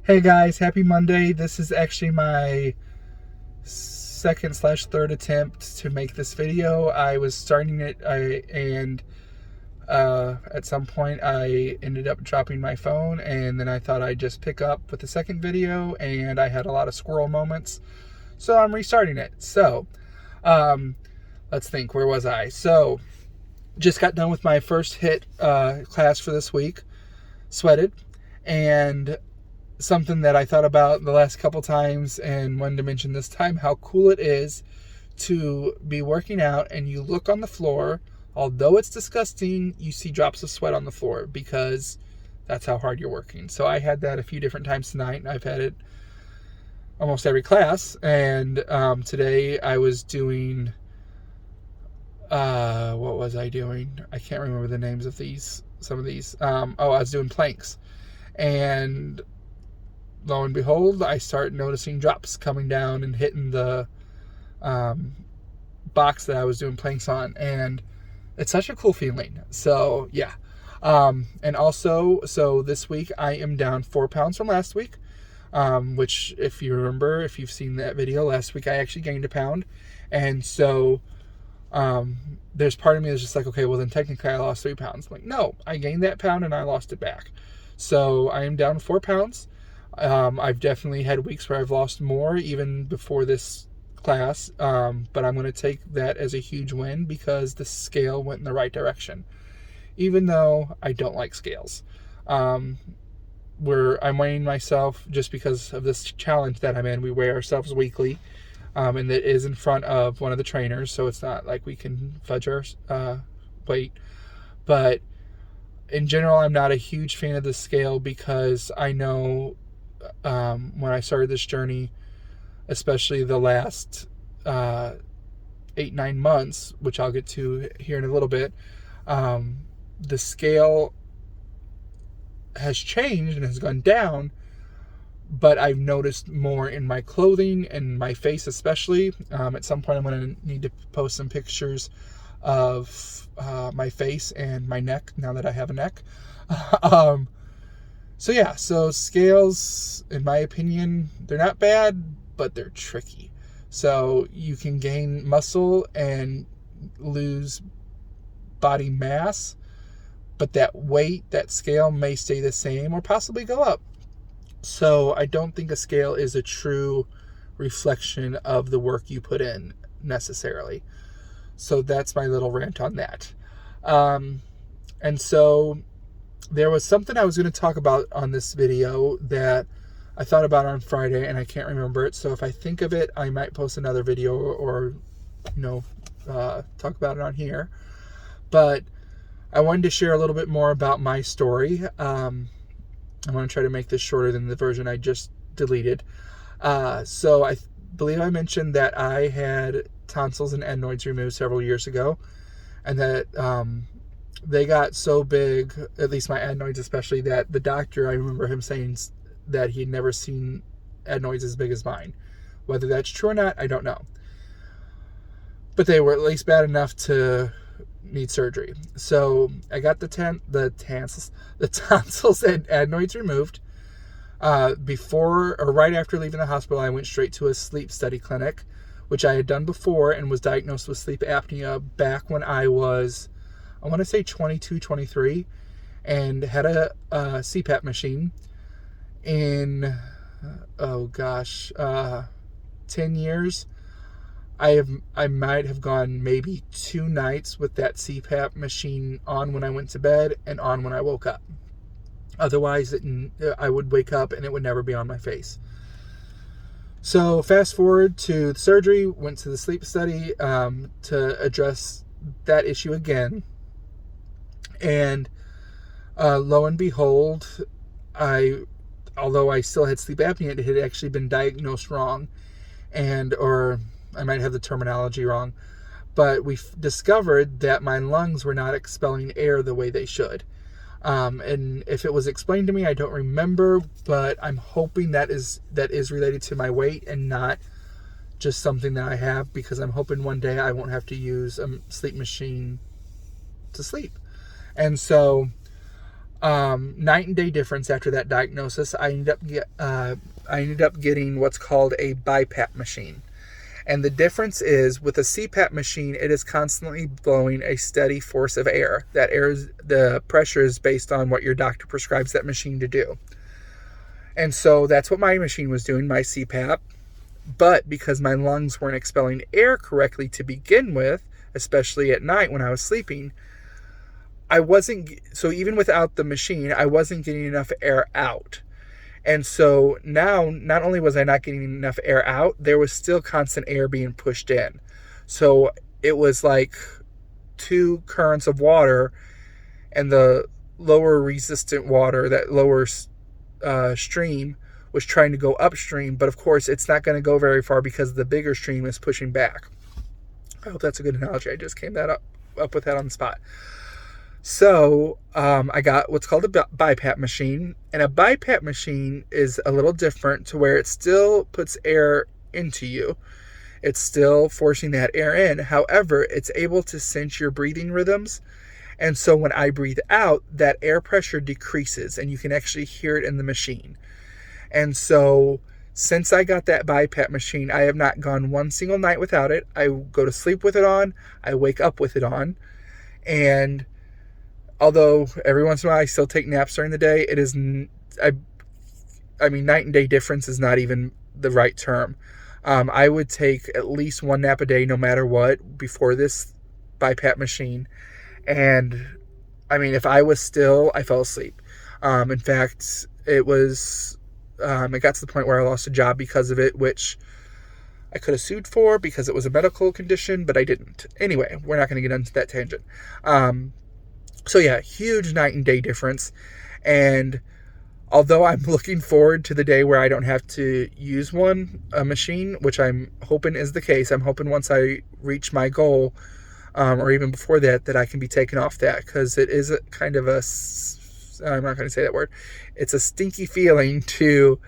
Hey guys, happy Monday. This is actually my second/third attempt to make this video. I was starting it and at some point I ended up dropping my phone, and then I thought I'd just pick up with the second video, and I had a lot of squirrel moments. So I'm restarting it. So let's think, where was I? So just got done with my first HIT class for this week, sweated, and something that I thought about the last couple times and wanted to mention this time, how cool it is to be working out and you look on the floor, although it's disgusting, you see drops of sweat on the floor because that's how hard you're working. So I had that a few different times tonight, and I've had it almost every class. And today I was doing, what was I doing? I can't remember the names of some of these. I was doing planks. And lo and behold, I start noticing drops coming down and hitting the box that I was doing planks on, and it's such a cool feeling. So yeah, and also, so this week I am down 4 pounds from last week, which, if you remember, if you've seen that video, last week I actually gained a pound, and so there's part of me that's just like, okay, well then technically I lost 3 pounds. I'm like, no, I gained that pound and I lost it back. So I am down 4 pounds. I've definitely had weeks where I've lost more even before this class, but I'm going to take that as a huge win because the scale went in the right direction, even though I don't like scales. I'm weighing myself just because of this challenge that I'm in. We weigh ourselves weekly, and it is in front of one of the trainers, so it's not like we can fudge our weight. But in general, I'm not a huge fan of the scale because I know when I started this journey, especially the last 8-9 months, which I'll get to here in a little bit, the scale has changed and has gone down, but I've noticed more in my clothing and my face especially. At some point I'm going to need to post some pictures of my face and my neck now that I have a neck. So yeah, so scales, in my opinion, they're not bad, but they're tricky. So you can gain muscle and lose body mass, but that weight, that scale may stay the same or possibly go up. So I don't think a scale is a true reflection of the work you put in necessarily. So that's my little rant on that. And so there was something I was going to talk about on this video that I thought about on Friday, and I can't remember it. So if I think of it, I might post another video or talk about it on here. But I wanted to share a little bit more about my story. I'm going to try to make this shorter than the version I just deleted. So I believe I mentioned that I had tonsils and adenoids removed several years ago, and that they got so big, at least my adenoids especially, that the doctor, I remember him saying that he'd never seen adenoids as big as mine. Whether that's true or not, I don't know. But they were at least bad enough to need surgery. So I got the tonsils and adenoids removed. Before or right after leaving the hospital, I went straight to a sleep study clinic, which I had done before, and was diagnosed with sleep apnea back when I was, I want to say 22, 23, and had a CPAP machine. In 10 years, I might have gone maybe 2 nights with that CPAP machine on when I went to bed and on when I woke up. Otherwise, I would wake up and it would never be on my face. So fast forward to the surgery, went to the sleep study to address that issue again. And lo and behold, although I still had sleep apnea, it had actually been diagnosed wrong, or I might have the terminology wrong, but we discovered that my lungs were not expelling air the way they should. And if it was explained to me, I don't remember, but I'm hoping that is related to my weight and not just something that I have, because I'm hoping one day I won't have to use a sleep machine to sleep. And so night and day difference after that diagnosis. I ended up getting what's called a BiPAP machine. And the difference is with a CPAP machine, it is constantly blowing a steady force of air. That air the pressure is based on what your doctor prescribes that machine to do. And so that's what my machine was doing, my CPAP. But because my lungs weren't expelling air correctly to begin with, especially at night when I was sleeping, so even without the machine, I wasn't getting enough air out. And so now, not only was I not getting enough air out, there was still constant air being pushed in. So it was like two currents of water, and the lower resistant water, that lower stream, was trying to go upstream. But of course, it's not going to go very far because the bigger stream is pushing back. I hope that's a good analogy. I just came up with that on the spot. So I got what's called a BiPAP machine, and a BiPAP machine is a little different to where it still puts air into you. It's still forcing that air in. However, it's able to sense your breathing rhythms. And so when I breathe out, that air pressure decreases, and you can actually hear it in the machine. And so since I got that BiPAP machine, I have not gone one single night without it. I go to sleep with it on. I wake up with it on. And although every once in a while I still take naps during the day, it is, I mean, night and day difference is not even the right term. I would take at least one nap a day no matter what before this BiPAP machine. And I mean, if I was still, I fell asleep. In fact, it got to the point where I lost a job because of it, which I could have sued for because it was a medical condition, but I didn't. Anyway, we're not going to get into that tangent. So yeah, huge night and day difference. And although I'm looking forward to the day where I don't have to use a machine, which I'm hoping is the case. I'm hoping once I reach my goal, or even before that I can be taken off that, because it is I'm not going to say that word. It's a stinky feeling to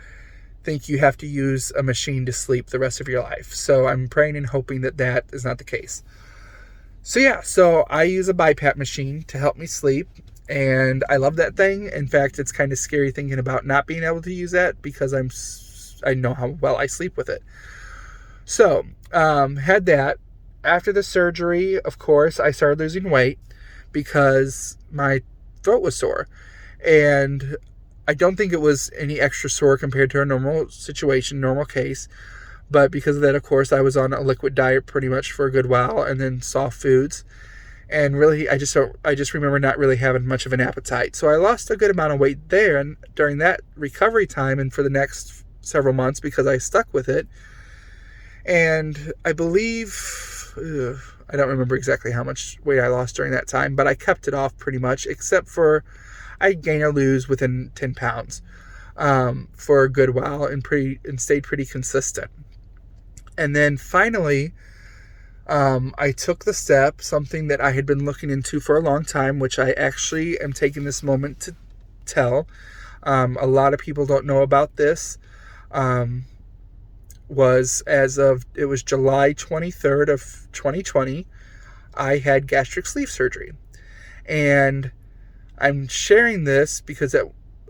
think you have to use a machine to sleep the rest of your life. So I'm praying and hoping that is not the case. So yeah, so I use a BiPAP machine to help me sleep, and I love that thing. In fact, it's kind of scary thinking about not being able to use that because I know how well I sleep with it. So, had that. After the surgery, of course, I started losing weight because my throat was sore. And I don't think it was any extra sore compared to a normal situation, normal case. But because of that, of course, I was on a liquid diet pretty much for a good while, and then soft foods. And really, I just remember not really having much of an appetite. So I lost a good amount of weight there, and during that recovery time and for the next several months because I stuck with it. And I believe, I don't remember exactly how much weight I lost during that time, but I kept it off pretty much, except for I gain or lose within 10 pounds for a good while and stayed pretty consistent. And then finally, I took the step, something that I had been looking into for a long time, which I actually am taking this moment to tell. A lot of people don't know about this. It was July 23rd of 2020, I had gastric sleeve surgery. And I'm sharing this because it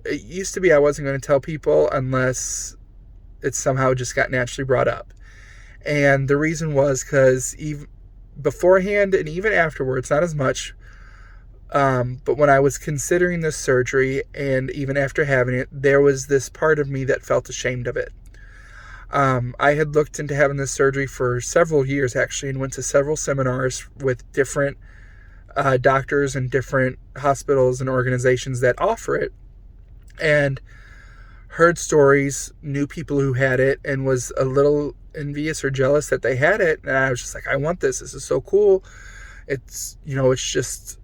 used to be I wasn't going to tell people unless it somehow just got naturally brought up. And the reason was because even beforehand and even afterwards, not as much, but when I was considering this surgery and even after having it, there was this part of me that felt ashamed of it. I had looked into having this surgery for several years, actually, and went to several seminars with different doctors and different hospitals and organizations that offer it, and heard stories, knew people who had it, and was a little envious or jealous that they had it. And I was just like, I want this. This is so cool. It's just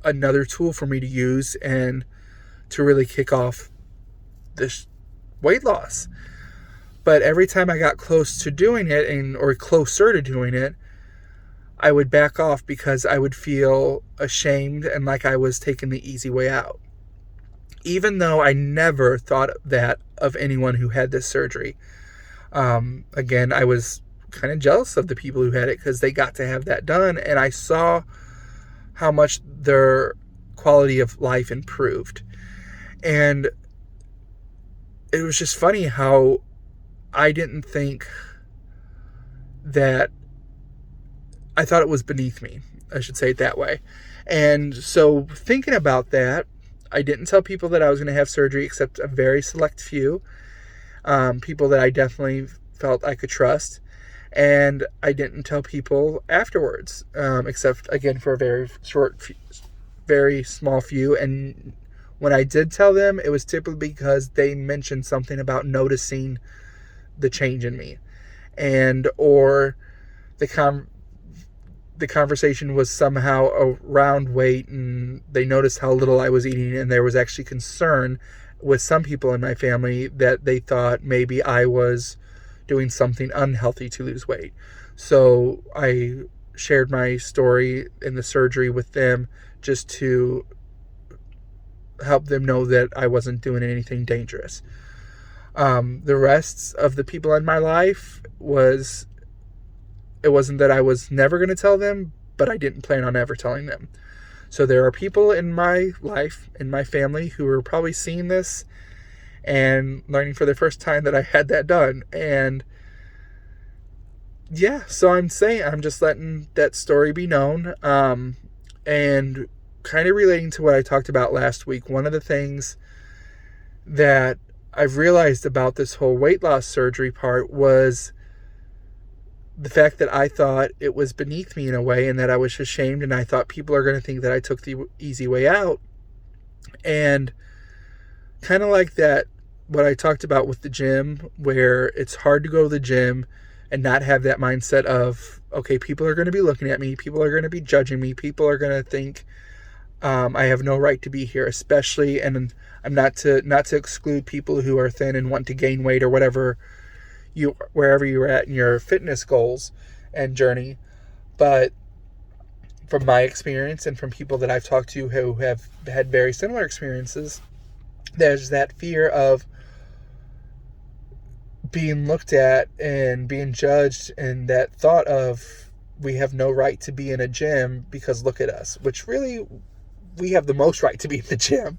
another tool for me to use and to really kick off this weight loss. But every time I got close to doing it or closer to doing it, I would back off because I would feel ashamed and like I was taking the easy way out. Even though I never thought that of anyone who had this surgery. Again, I was kind of jealous of the people who had it because they got to have that done, and I saw how much their quality of life improved. And it was just funny how I didn't think that, I thought it was beneath me. I should say it that way. And so thinking about that, I didn't tell people that I was going to have surgery except a very select few, people that I definitely felt I could trust. And I didn't tell people afterwards, except, again, for a very small few. And when I did tell them, it was typically because they mentioned something about noticing the change in me, and or the conversation was somehow around weight, and they noticed how little I was eating, and there was actually concern with some people in my family that they thought maybe I was doing something unhealthy to lose weight. So I shared my story in the surgery with them just to help them know that I wasn't doing anything dangerous. The rest of the people in my life it wasn't that I was never going to tell them, but I didn't plan on ever telling them. So there are people in my life, in my family, who are probably seeing this and learning for the first time that I had that done. And yeah, so I'm just letting that story be known. And kind of relating to what I talked about last week, one of the things that I've realized about this whole weight loss surgery part was the fact that I thought it was beneath me in a way, and that I was ashamed, and I thought people are going to think that I took the easy way out. And kind of like that, what I talked about with the gym, where it's hard to go to the gym and not have that mindset of, okay, people are going to be looking at me, people are going to be judging me, people are going to think I have no right to be here, especially, and I'm not to exclude people who are thin and want to gain weight or whatever, wherever you're at in your fitness goals and journey. But from my experience and from people that I've talked to who have had very similar experiences, there's that fear of being looked at and being judged, and that thought of, we have no right to be in a gym because look at us, which really, we have the most right to be in the gym.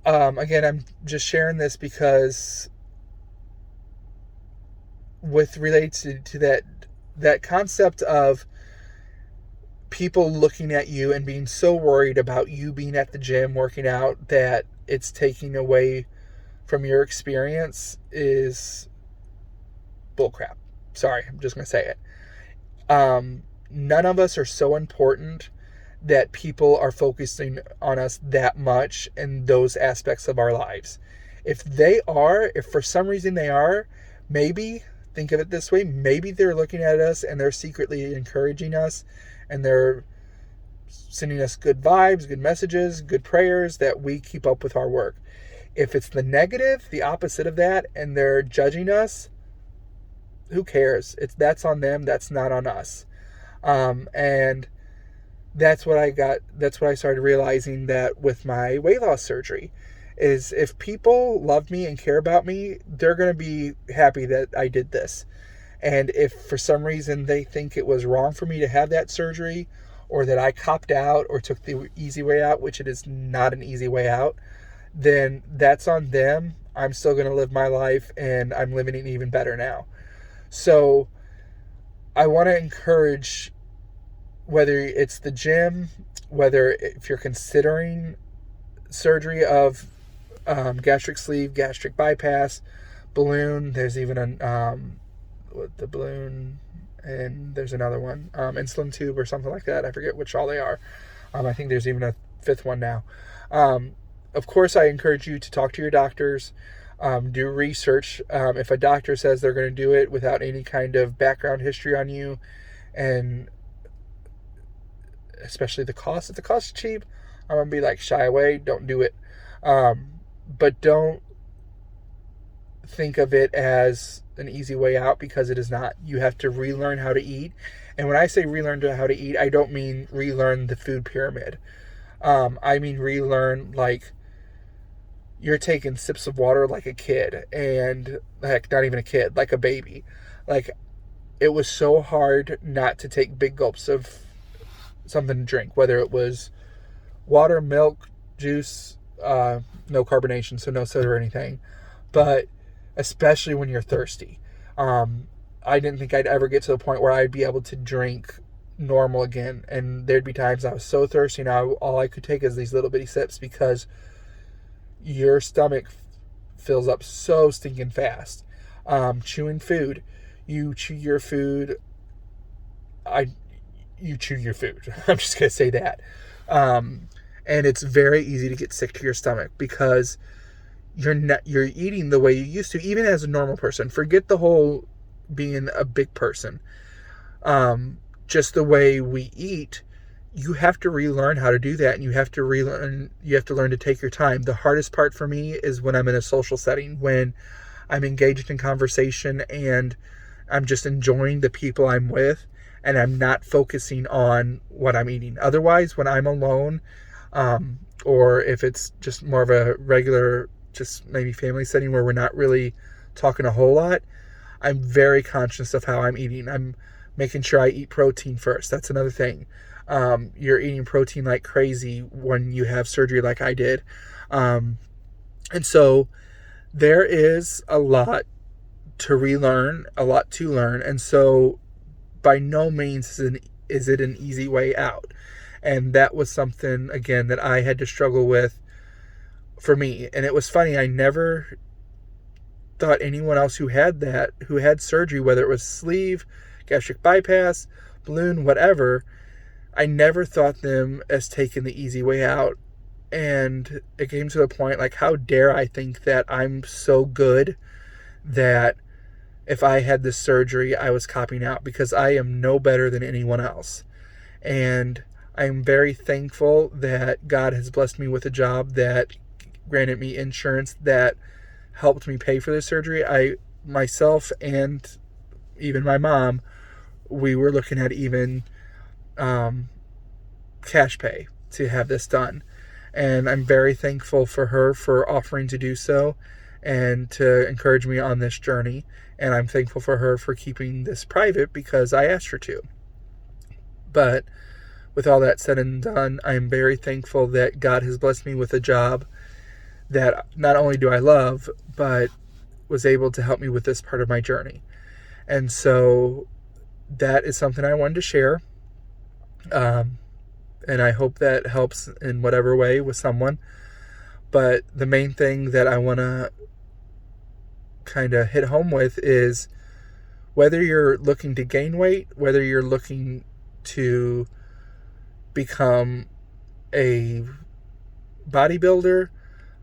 Again, I'm just sharing this because related to that concept of people looking at you and being so worried about you being at the gym working out that it's taking away from your experience is bullcrap. Sorry, I'm just going to say it. None of us are so important that people are focusing on us that much in those aspects of our lives. If for some reason they are, maybe, think of it this way, maybe they're looking at us and they're secretly encouraging us, and they're sending us good vibes, good messages, good prayers that we keep up with our work. If it's the negative, the opposite of that, and they're judging us, who cares? That's on them, that's not on us. And that's what I started realizing, that with my weight loss surgery, is if people love me and care about me, they're going to be happy that I did this. And if for some reason they think it was wrong for me to have that surgery, or that I copped out or took the easy way out, which it is not an easy way out, then that's on them. I'm still going to live my life, and I'm living it even better now. So I want to encourage, whether it's the gym, whether if you're considering surgery of gastric sleeve, gastric bypass, balloon, there's even the balloon, and there's another one, insulin tube or something like that. I forget which all they are. I think there's even a fifth one now. Of course, I encourage you to talk to your doctors, do research. If a doctor says they're going to do it without any kind of background history on you, and especially the cost, if the cost is cheap, I'm going to be like, shy away, don't do it. But don't think of it as an easy way out, because it is not. You have to relearn how to eat. And when I say relearn how to eat, I don't mean relearn the food pyramid. I mean relearn, like, you're taking sips of water like a kid, and heck, not even a kid, like a baby. Like, it was so hard not to take big gulps of something to drink, whether it was water, milk, juice, no carbonation, so no soda or anything. But especially when you're thirsty. I didn't think I'd ever get to the point where I'd be able to drink normal again. And there'd be times I was so thirsty now all I could take is these little bitty sips, because your stomach fills up so stinking fast. Chewing food. You chew your food. You chew your food. I'm just going to say that. And it's very easy to get sick to your stomach because you're eating the way you used to, even as a normal person. Forget the whole being a big person. Just the way we eat, you have to relearn how to do that, and you have to learn to take your time. The hardest part for me is when I'm in a social setting, when I'm engaged in conversation and I'm just enjoying the people I'm with, and I'm not focusing on what I'm eating. Otherwise, when I'm alone, or if it's just more of a regular, just maybe family setting where we're not really talking a whole lot, I'm very conscious of how I'm eating. I'm making sure I eat protein first. That's another thing. You're eating protein like crazy when you have surgery like I did. And so there is a lot to relearn, a lot to learn. And so by no means is it an easy way out. And that was something, again, that I had to struggle with for me. And it was funny, I never thought anyone else who had surgery, whether it was sleeve, gastric bypass, balloon, whatever, I never thought them as taking the easy way out. And it came to the point, like, how dare I think that I'm so good that if I had this surgery, I was copping out, because I am no better than anyone else. And I'm very thankful that God has blessed me with a job that granted me insurance that helped me pay for this surgery. Myself and even my mom, we were looking at even cash pay to have this done. And I'm very thankful for her for offering to do so and to encourage me on this journey. And I'm thankful for her for keeping this private because I asked her to. But with all that said and done, I am very thankful that God has blessed me with a job that not only do I love, but was able to help me with this part of my journey. And so that is something I wanted to share. And I hope that helps in whatever way with someone. But the main thing that I want to kind of hit home with is whether you're looking to gain weight, whether you're looking to become a bodybuilder,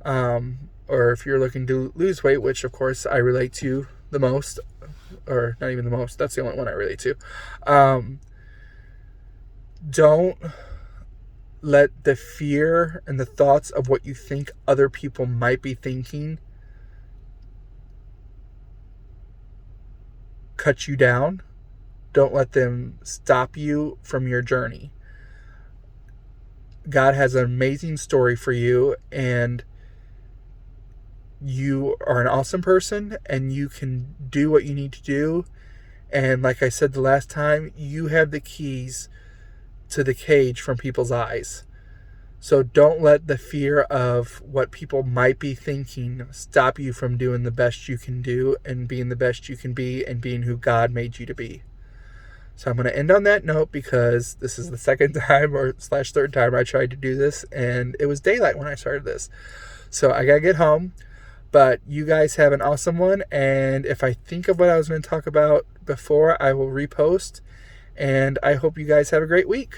or if you're looking to lose weight, which of course I relate to the most, or not even the most, that's the only one I relate to. Don't let the fear and the thoughts of what you think other people might be thinking cut you down. Don't let them stop you from your journey. God has an amazing story for you, and you are an awesome person, and you can do what you need to do. And like I said the last time, you have the keys to the cage from people's eyes. So don't let the fear of what people might be thinking stop you from doing the best you can do and being the best you can be and being who God made you to be. So I'm going to end on that note because this is the second time or third time I tried to do this, and it was daylight when I started this. So I got to get home, but you guys have an awesome one. And if I think of what I was going to talk about before, I will repost. And I hope you guys have a great week.